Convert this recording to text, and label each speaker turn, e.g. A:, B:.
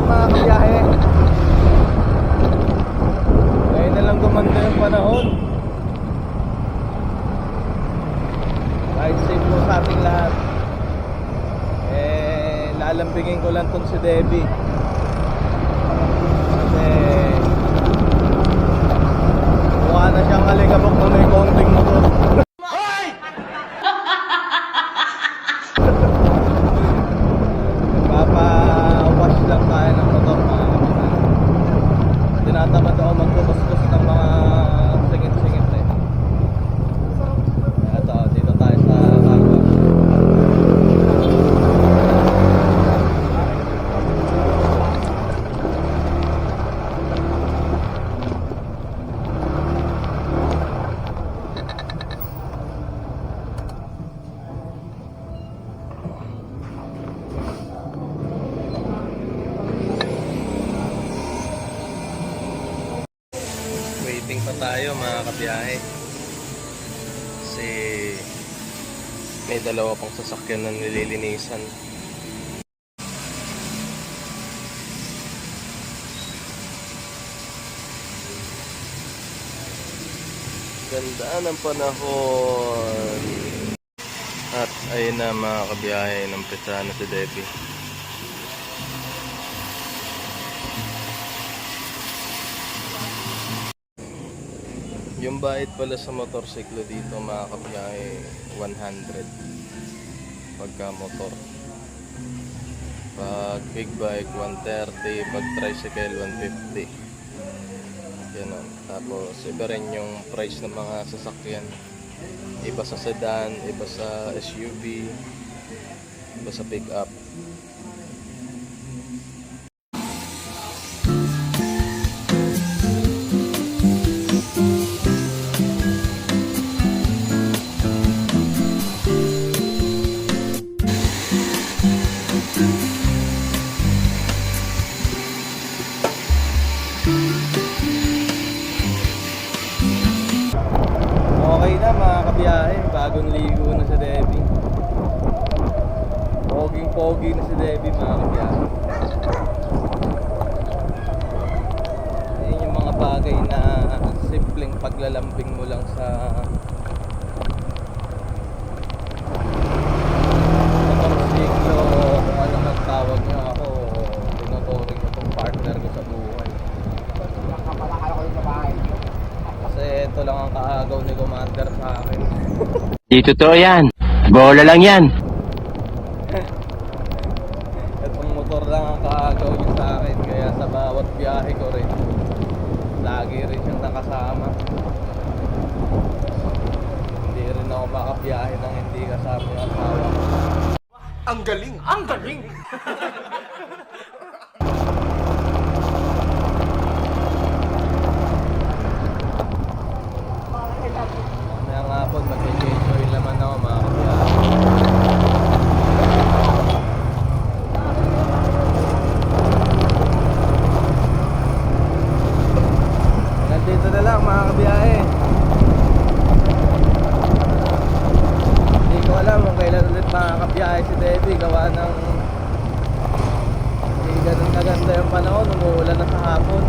A: mga kabiyahe. Ngayon na lang gumanda yung panahon. Kahit safe po sa ating lahat. Lalambingin ko lang tong si Debbie. Kasi mukha na siyang alikabok na may konting motor. Nagpapa-wash lang tayo ng motor mga kabiyahe. Tinatamad ako magpupustos ng mga singit-singit eh. Ito, dito tayo sa Carwash. Waiting pa tayo mga kabiyahe kasi may dalawa pang sasakyan na nililinisan. Ganda ng panahon. At ayun na mga kabiyahe, nampisa na si Debbie. Yung bayad pala sa motorsiklo dito mga kabiyahe, 100 pagka motor. Pag big bike 130, pag tricycle 150. Ganun. Tapos iba rin yung price ng mga sasakyan. Iba sa sedan, iba sa SUV, iba sa pick up. Okay na mga kabiyahe, bagong ligo na si Debbie. Poging-pogi na si Debbie mga kabiyahe. Ayun yung mga bagay na simpleng paglalambing mo lang sa motorsiklo o kung ano man tawag niyo. Ako, tinuturing ko itong partner ko sa buhay. Kasi ito lang ang kaagaw ni Commander sa akin.
B: Di totoo yan. Bola lang yan.
A: Itong motor lang ang kaagaw niya sa akin. Kaya sa bawat biyahe ko rin, lagi rin siyang nakasama. Hindi rin ako makabiyahe nang hindi kasama yung asawa ko.
C: Ang galing! Ang galing!
A: Mamaya nga po, mag-enjoy naman ako mga kabiyahe. Nandito na lang mga kabiyahe. Hindi ko alam kung kailan ulit makakabiyahe si Debbie. Gawa ng hindi ganun kaganda yung panahon, umuulan na sa hapon.